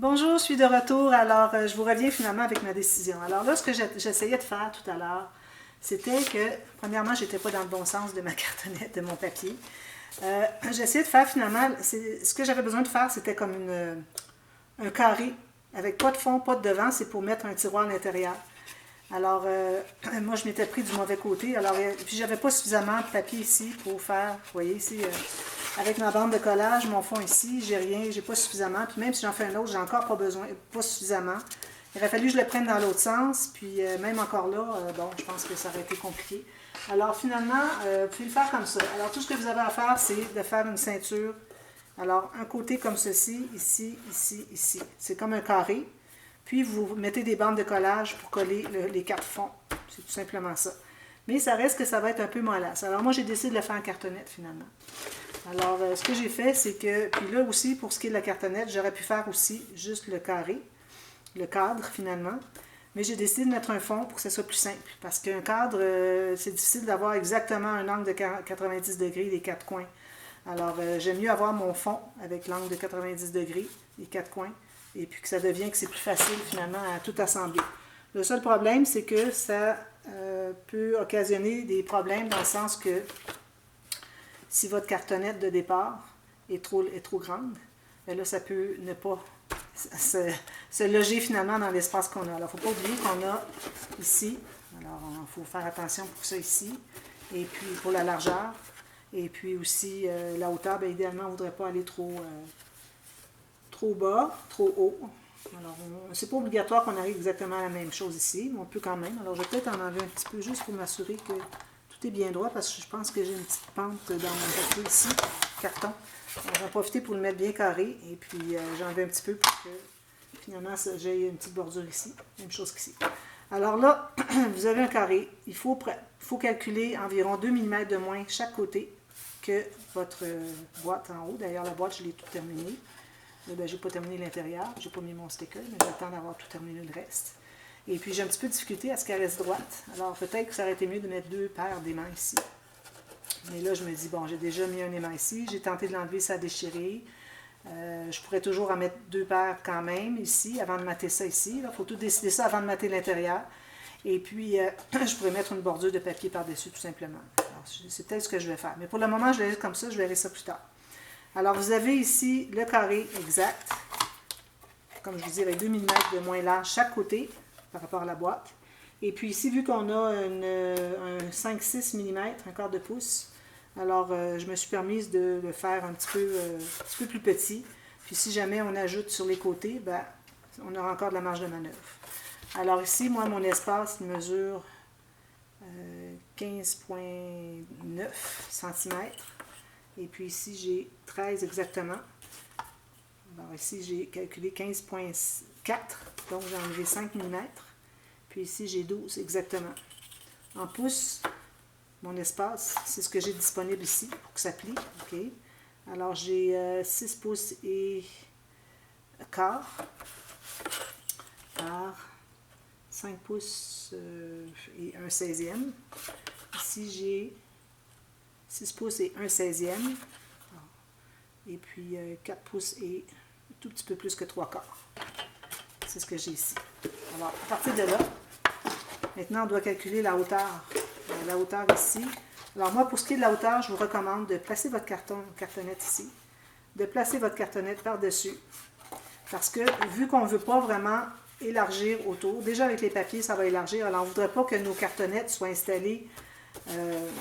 Bonjour, je suis de retour. Alors, je vous reviens finalement avec ma décision. Alors là, ce que j'essayais de faire tout à l'heure, c'était que, premièrement, je n'étais pas dans le bon sens de ma cartonnette, de mon papier. J'essayais de faire finalement, ce que j'avais besoin de faire, c'était comme un carré, avec pas de fond, pas de devant, c'est pour mettre un tiroir à l'intérieur. Alors, moi, je m'étais pris du mauvais côté. Alors, puis j'avais pas suffisamment de papier ici pour faire, vous voyez ici, avec ma bande de collage, mon fond ici, j'ai rien, j'ai pas suffisamment. Puis même si j'en fais un autre, j'ai encore pas besoin, pas suffisamment. Il aurait fallu que je le prenne dans l'autre sens. Puis même encore là, bon, je pense que ça aurait été compliqué. Alors finalement, vous pouvez le faire comme ça. Alors tout ce que vous avez à faire, c'est de faire une ceinture. Alors un côté comme ceci, ici, ici, ici. C'est comme un carré. Puis vous mettez des bandes de collage pour coller les quatre fonds. C'est tout simplement ça. Mais ça reste que ça va être un peu mollasse. Alors moi, j'ai décidé de le faire en cartonnette finalement. Alors, ce que j'ai fait, c'est que, puis là aussi, pour ce qui est de la cartonnette, j'aurais pu faire aussi juste le carré, le cadre finalement. Mais j'ai décidé de mettre un fond pour que ce soit plus simple. Parce qu'un cadre, c'est difficile d'avoir exactement un angle de 90 degrés des quatre coins. Alors, j'aime mieux avoir mon fond avec l'angle de 90 degrés, les quatre coins, et puis que ça devient que c'est plus facile finalement à tout assembler. Le seul problème, c'est que ça peut occasionner des problèmes dans le sens que si votre cartonnette de départ est trop grande, bien là, ça peut ne pas se loger finalement dans l'espace qu'on a. Alors, il ne faut pas oublier qu'on a ici, alors il faut faire attention pour ça ici, et puis pour la largeur, et puis aussi la hauteur, bien, idéalement, on ne voudrait pas aller trop bas, trop haut. Alors, c'est pas obligatoire qu'on arrive exactement à la même chose ici, mais on peut quand même. Alors, je vais peut-être en enlever un petit peu juste pour m'assurer que tout est bien droit, parce que je pense que j'ai une petite pente dans mon papier ici, carton. Alors, je vais en profiter pour le mettre bien carré, et puis j'en enlevé un petit peu pour que finalement j'ai une petite bordure ici, même chose qu'ici. Alors là, vous avez un carré, il faut calculer environ 2 mm de moins chaque côté que votre boîte en haut. D'ailleurs, la boîte, je l'ai tout terminée. Là, ben, je n'ai pas terminé l'intérieur, je n'ai pas mis mon sticker, mais j'attends d'avoir tout terminé le reste. Et puis, j'ai un petit peu de difficulté à ce qu'elle reste droite. Alors, peut-être que ça aurait été mieux de mettre 2 paires d'aimants ici. Mais là, je me dis, bon, j'ai déjà mis un aimant ici. J'ai tenté de l'enlever, ça a déchiré. Je pourrais toujours en mettre 2 paires quand même ici, avant de mater ça ici. Il faut tout décider ça avant de mater l'intérieur. Et puis, je pourrais mettre une bordure de papier par-dessus, tout simplement. Alors, c'est peut-être ce que je vais faire. Mais pour le moment, je vais laisser comme ça, je verrai ça plus tard. Alors, vous avez ici le carré exact. Comme je vous dis, avec 2 mm de moins large chaque côté par rapport à la boîte. Et puis ici, vu qu'on a un 5-6 mm, un quart de pouce, alors je me suis permise de le faire un petit peu plus petit. Puis si jamais on ajoute sur les côtés, ben, on aura encore de la marge de manœuvre. Alors ici, moi, mon espace mesure 15,9 cm. Et puis ici, j'ai 13 exactement. Alors ici, j'ai calculé 15,4, donc j'ai enlevé 5 mm. Puis ici, j'ai 12 exactement. En pouces, mon espace, c'est ce que j'ai disponible ici pour que ça plie. Okay. Alors j'ai 6 pouces et quart par 5 pouces et 1/16e. Ici, j'ai 6 pouces et 1/16e. Et puis 4 pouces et un tout petit peu plus que 3 quarts. C'est ce que j'ai ici. Alors, à partir de là, maintenant, on doit calculer la hauteur. La hauteur ici. Alors, moi, pour ce qui est de la hauteur, je vous recommande de placer votre cartonnette ici, de placer votre cartonnette par-dessus. Parce que, vu qu'on ne veut pas vraiment élargir autour, déjà avec les papiers, ça va élargir. Alors, on ne voudrait pas que nos cartonnettes soient installées,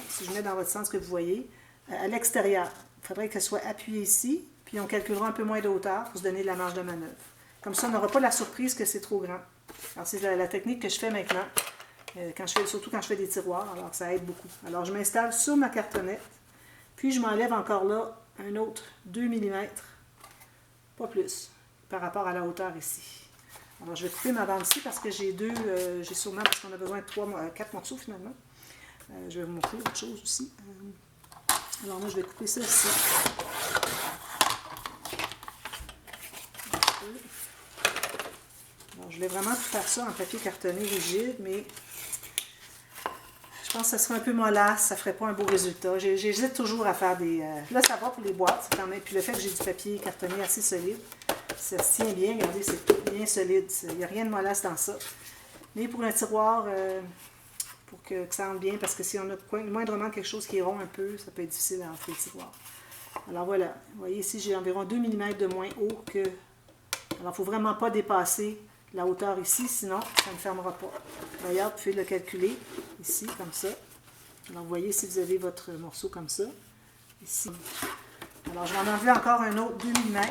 si je mets dans votre sens que vous voyez, à l'extérieur. Il faudrait qu'elle soit appuyée ici, puis on calculera un peu moins de hauteur pour se donner de la marge de manœuvre. Comme ça, on n'aura pas la surprise que c'est trop grand. Alors, c'est la technique que je fais maintenant, surtout quand je fais des tiroirs, alors ça aide beaucoup. Alors, je m'installe sur ma cartonnette, puis je m'enlève encore là un autre 2 mm, pas plus, par rapport à la hauteur ici. Alors, je vais couper ma bande ici parce que j'ai j'ai sûrement, parce qu'on a besoin de 4 morceaux finalement. Je vais vous montrer autre chose aussi. Alors, moi, je vais couper ça ici. Alors, je voulais vraiment faire ça en papier cartonné rigide, mais je pense que ça serait un peu mollasse, ça ne ferait pas un beau résultat. J'hésite toujours à faire des... Là, ça va pour les boîtes, quand même. Puis le fait que j'ai du papier cartonné assez solide, Ça se tient bien, regardez, c'est bien solide. Il n'y a rien de mollasse dans ça. Mais pour un tiroir, pour que ça entre bien, parce que si on a moindrement quelque chose qui est rond un peu, ça peut être difficile à entrer le tiroir. Alors voilà, vous voyez ici, j'ai environ 2 mm de moins haut que... Alors, il ne faut vraiment pas dépasser la hauteur ici, sinon ça ne fermera pas. D'ailleurs, vous pouvez le calculer ici, comme ça. Alors, vous voyez, si vous avez votre morceau comme ça, ici. Alors, je vais en enlever encore un autre 2 mm.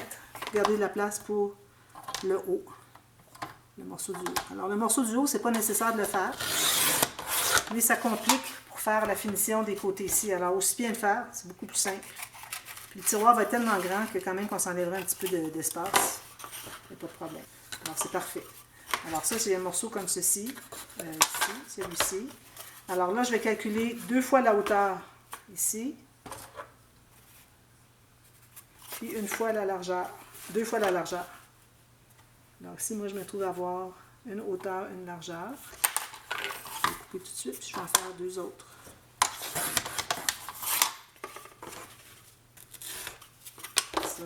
Gardez la place pour le haut, le morceau du haut. Alors, le morceau du haut, c'est pas nécessaire de le faire, mais ça complique pour faire la finition des côtés ici. Alors, aussi bien le faire, c'est beaucoup plus simple. Puis, le tiroir va être tellement grand que quand même qu'on s'enlèverait un petit peu d'espace. Il n'y a pas de problème. Alors, c'est parfait. Alors, ça, c'est un morceau comme ceci. Ici, celui-ci. Alors là, je vais calculer 2 fois la hauteur ici. Puis 1 fois la largeur. 2 fois la largeur. Alors ici, moi, je me trouve à avoir une hauteur, une largeur. Je vais couper tout de suite, puis je vais en faire 2 autres. Ça.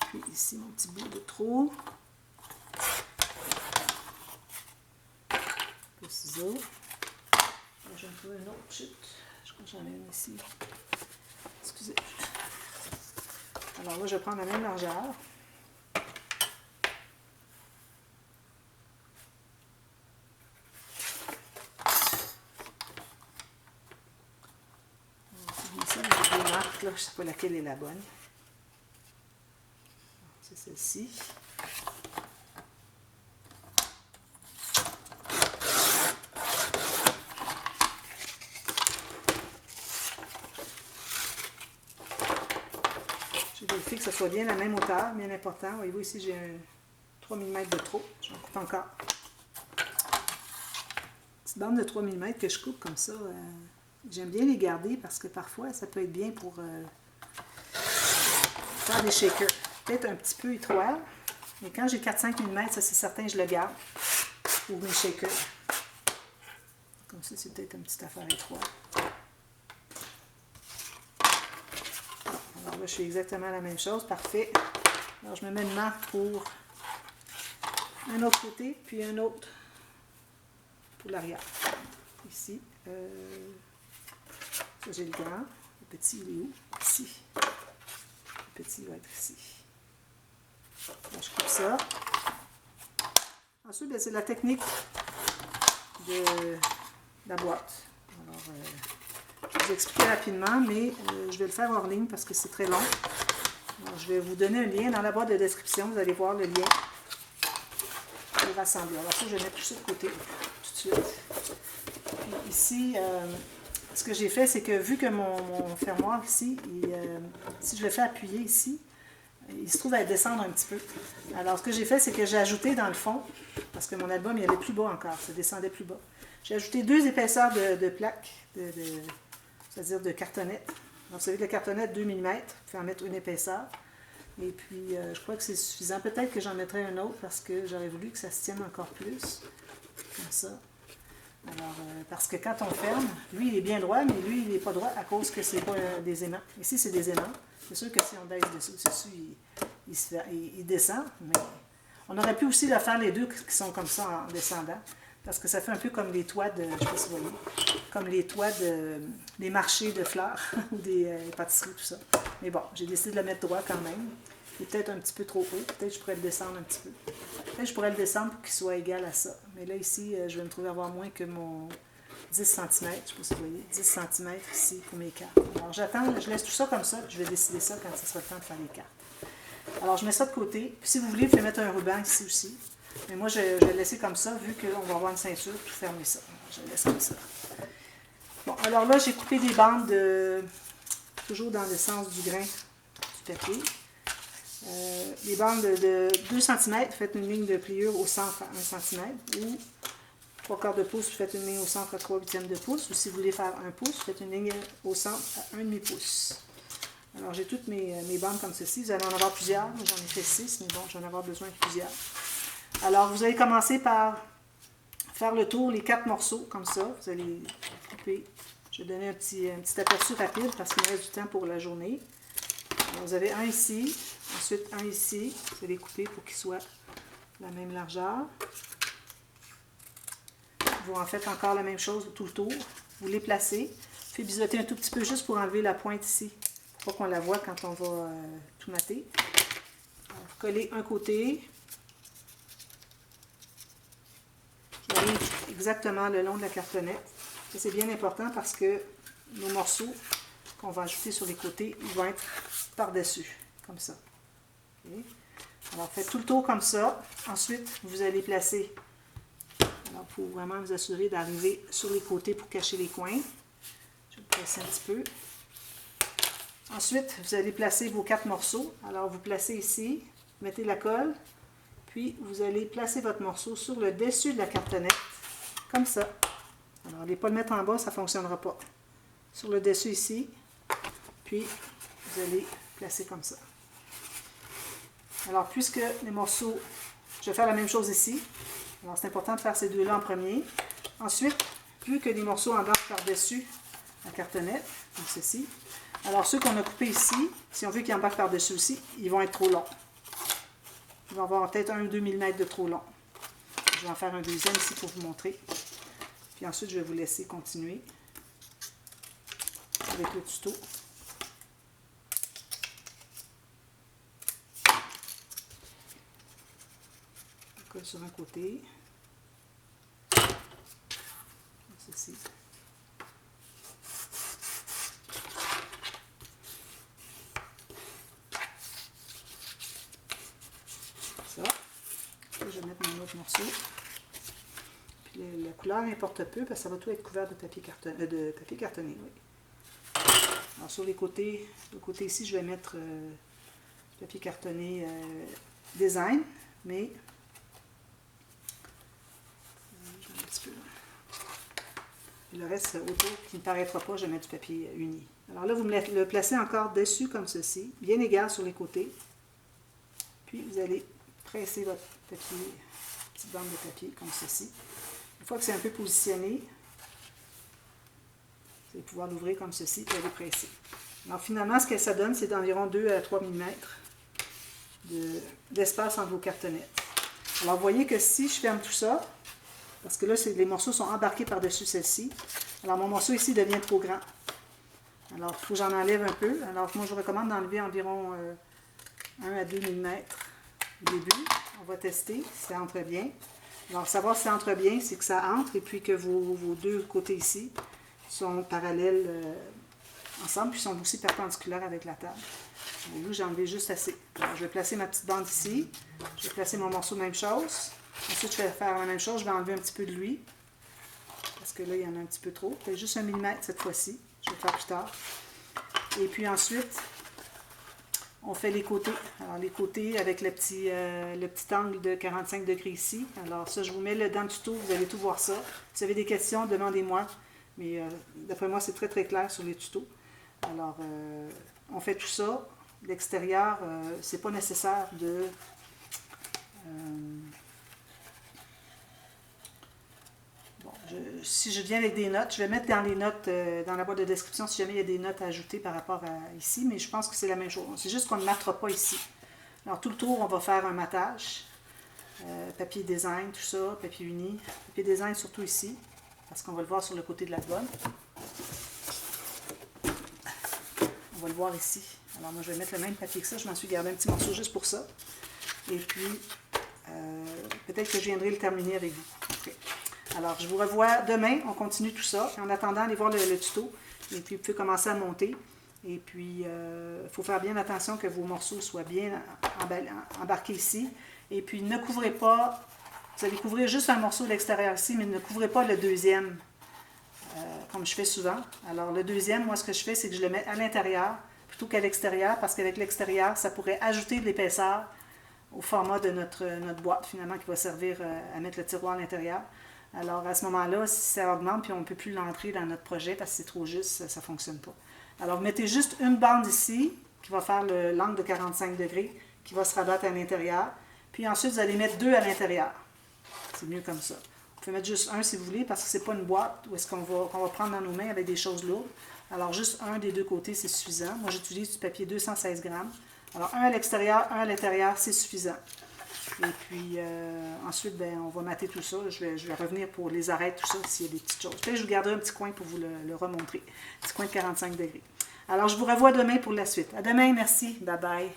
Puis ici, mon petit bout de trou. Le ciseau. Alors, je vais en trouver une autre chute. Je crois que j'en ai une ici. Excusez. Alors là, je vais prendre la même largeur. Ici, j'ai 2 marques, là. Je ne sais pas laquelle est la bonne. C'est celle-ci. J'ai vérifié que ce soit bien la même hauteur, bien important. Voyez-vous, ici, j'ai un 3 mm de trop. J'en coupe encore. Petite bande de 3 mm que je coupe comme ça. J'aime bien les garder parce que parfois, ça peut être bien pour faire des shakers. Peut-être un petit peu étroit, mais quand j'ai 4-5 mm, ça c'est certain, je le garde pour mes shakers. Comme ça, c'est peut-être une petite affaire étroite. Alors là, je fais exactement la même chose. Parfait. Alors, je me mets une marque pour un autre côté, puis un autre pour l'arrière. Ici. Ça, j'ai le grand. Le petit, il est où? Ici. Le petit va être ici. Alors, je coupe ça. Ensuite, c'est la technique de la boîte. Alors, je vais vous expliquer rapidement, mais je vais le faire hors ligne parce que c'est très long. Alors, je vais vous donner un lien dans la boîte de description. Vous allez voir le lien pour rassembler. Alors, ça, je vais mettre tout ça de côté tout de suite. Puis ici, ce que j'ai fait, c'est que vu que mon fermoir ici, si je le fais appuyer ici, il se trouve à descendre un petit peu. Alors, ce que j'ai fait, c'est que j'ai ajouté dans le fond, parce que mon album, il allait plus bas encore, ça descendait plus bas. J'ai ajouté 2 épaisseurs de plaques, c'est-à-dire de cartonnettes. Donc, vous savez que la cartonnette, 2 mm, vous pouvez en mettre une épaisseur. Et puis, je crois que c'est suffisant. Peut-être que j'en mettrai un autre parce que j'aurais voulu que ça se tienne encore plus. Comme ça. Alors, parce que quand on ferme, lui, il est bien droit, mais lui, il n'est pas droit à cause que c'est pas des aimants. Ici, c'est des aimants. C'est sûr que si on baisse dessus, il descend. Mais on aurait pu aussi le faire les deux qui sont comme ça en descendant. Parce que ça fait un peu comme les toits de, je ne sais pas si vous voyez, comme les toits des marchés de fleurs ou des pâtisseries, tout ça. Mais bon, j'ai décidé de le mettre droit quand même. Il est peut-être un petit peu trop haut. Peut-être que je pourrais le descendre un petit peu. Peut-être que je pourrais le descendre pour qu'il soit égal à ça. Mais là, ici, je vais me trouver à avoir moins que mon 10 cm. Je ne sais pas si vous voyez. 10 cm ici pour mes cartes. Alors, j'attends. Je laisse tout ça comme ça. Je vais décider ça quand ce sera le temps de faire les cartes. Alors, je mets ça de côté. Puis, si vous voulez, vous pouvez mettre un ruban ici aussi. Mais moi, je vais le laisser comme ça, vu qu'on va avoir une ceinture, tout fermer ça. Alors, je le laisse comme ça. Bon, alors là, j'ai coupé des bandes toujours dans le sens du grain du papier. Les bandes de 2 cm, faites une ligne de pliure au centre à 1 cm. Ou 3/4 de pouce, faites une ligne au centre à 3/8 de pouce. Ou si vous voulez faire 1 pouce, faites une ligne au centre à 1,5 pouce. Alors, j'ai toutes mes bandes comme ceci. Vous allez en avoir plusieurs. J'en ai fait 6, mais bon, j'en ai avoir besoin de plusieurs. Alors, vous allez commencer par faire le tour, les 4 morceaux, comme ça. Vous allez couper. Je vais donner un petit aperçu rapide parce qu'il me reste du temps pour la journée. Alors, vous avez un ici, ensuite un ici. Vous allez couper pour qu'il soit la même largeur. Vous en faites encore la même chose tout le tour. Vous les placez. Puis biseauter un tout petit peu juste pour enlever la pointe ici. Pour pas qu'on la voit quand on va tout mater. Alors, vous collez un côté. Qui arrive exactement le long de la cartonnette. C'est bien important parce que nos morceaux qu'on va ajouter sur les côtés, ils vont être par-dessus, comme ça. Okay. Alors, faites tout le tour comme ça. Ensuite, vous allez placer, alors pour vraiment vous assurer d'arriver sur les côtés pour cacher les coins. Je vais le placer un petit peu. Ensuite, vous allez placer vos 4 morceaux. Alors, vous placez ici, mettez la colle, puis vous allez placer votre morceau sur le dessus de la cartonnette, comme ça. Alors, n'allez pas le mettre en bas, ça ne fonctionnera pas. Sur le dessus ici, puis vous allez placer comme ça. Alors, puisque les morceaux, je vais faire la même chose ici. Alors, c'est important de faire ces deux-là en premier. Ensuite, vu que les morceaux embarquent par-dessus la cartonnette, comme ceci, alors ceux qu'on a coupés ici, si on veut qu'ils embarquent par-dessus aussi, ils vont être trop longs. Ils vont avoir peut-être 1 ou 2 mm de trop long. Je vais en faire un deuxième ici pour vous montrer. Puis ensuite, je vais vous laisser continuer avec le tuto. On colle sur un côté. Ceci. Ça. Puis je vais mettre mon autre morceau. Puis la couleur importe peu parce que ça va tout être couvert de papier cartonné. Oui. Alors sur les côtés, le côté ici, je vais mettre du papier cartonné design, mais un petit peu. Et le reste autour qui ne paraîtra pas, je vais mettre du papier uni. Alors là, vous me le placez encore dessus comme ceci, bien égal sur les côtés. Puis vous allez presser votre papier, petite bande de papier comme ceci. Une fois que c'est un peu positionné, vous allez pouvoir l'ouvrir comme ceci et aller presser. Alors finalement, ce que ça donne, c'est d'environ 2 à 3 mm d'espace entre vos cartonnettes. Alors vous voyez que si je ferme tout ça, parce que là, les morceaux sont embarqués par-dessus celle-ci, alors mon morceau ici devient trop grand. Alors il faut que j'en enlève un peu. Alors moi, je vous recommande d'enlever environ 1 à 2 mm au début. On va tester si ça entre bien. Alors savoir si ça entre bien, c'est que ça entre et puis que vos deux côtés ici sont parallèles ensemble, puis sont aussi perpendiculaires avec la table. Là, j'ai enlevé juste assez. Alors, je vais placer ma petite bande ici. Je vais placer mon morceau, même chose. Ensuite, je vais faire la même chose. Je vais enlever un petit peu de lui. Parce que là, il y en a un petit peu trop. Peut-être juste 1 mm cette fois-ci. Je vais le faire plus tard. Et puis ensuite, on fait les côtés. Alors, les côtés avec le petit angle de 45 degrés ici. Alors, ça, je vous mets dans le tuto. Vous allez tout voir ça. Si vous avez des questions, demandez-moi. Mais d'après moi, c'est très, très clair sur les tutos. Alors, on fait tout ça. L'extérieur, c'est pas nécessaire de... si je viens avec des notes, je vais mettre dans les notes, dans la boîte de description, si jamais il y a des notes à ajouter par rapport à ici, mais je pense que c'est la même chose. C'est juste qu'on ne matera pas ici. Alors, tout le tour, on va faire un matage. Papier design, tout ça, papier uni. Papier design surtout ici, parce qu'on va le voir sur le côté de l'album. On va le voir ici. Alors moi, je vais mettre le même papier que ça. Je m'en suis gardé un petit morceau juste pour ça. Et puis, peut-être que je viendrai le terminer avec vous. Okay. Alors, je vous revois demain. On continue tout ça. En attendant, allez voir le tuto. Et puis, vous pouvez commencer à monter. Et puis, il faut faire bien attention que vos morceaux soient bien embarqués ici. Et puis, ne couvrez pas... Vous allez couvrir juste un morceau de l'extérieur ici, mais ne couvrez pas le deuxième, comme je fais souvent. Alors, le deuxième, moi, ce que je fais, c'est que je le mets à l'intérieur plutôt qu'à l'extérieur, parce qu'avec l'extérieur, ça pourrait ajouter de l'épaisseur au format de notre boîte, finalement, qui va servir à mettre le tiroir à l'intérieur. Alors, à ce moment-là, si ça augmente, puis on ne peut plus l'entrer dans notre projet parce que c'est trop juste, ça ne fonctionne pas. Alors, vous mettez juste une bande ici, qui va faire l'angle de 45 degrés, qui va se rabattre à l'intérieur. Puis ensuite, vous allez mettre 2 à l'intérieur. C'est mieux comme ça. Vous pouvez mettre juste un si vous voulez, parce que ce n'est pas une boîte où est-ce qu'on va prendre dans nos mains avec des choses lourdes. Alors, juste un des deux côtés, c'est suffisant. Moi, j'utilise du papier 216 grammes. Alors, un à l'extérieur, un à l'intérieur, c'est suffisant. Et puis, ensuite, ben, on va mater tout ça. Je vais revenir pour les arêtes, tout ça, s'il y a des petites choses. Puis, je vous garderai un petit coin pour vous le remontrer. Un petit coin de 45 degrés. Alors, je vous revois demain pour la suite. À demain, merci. Bye bye.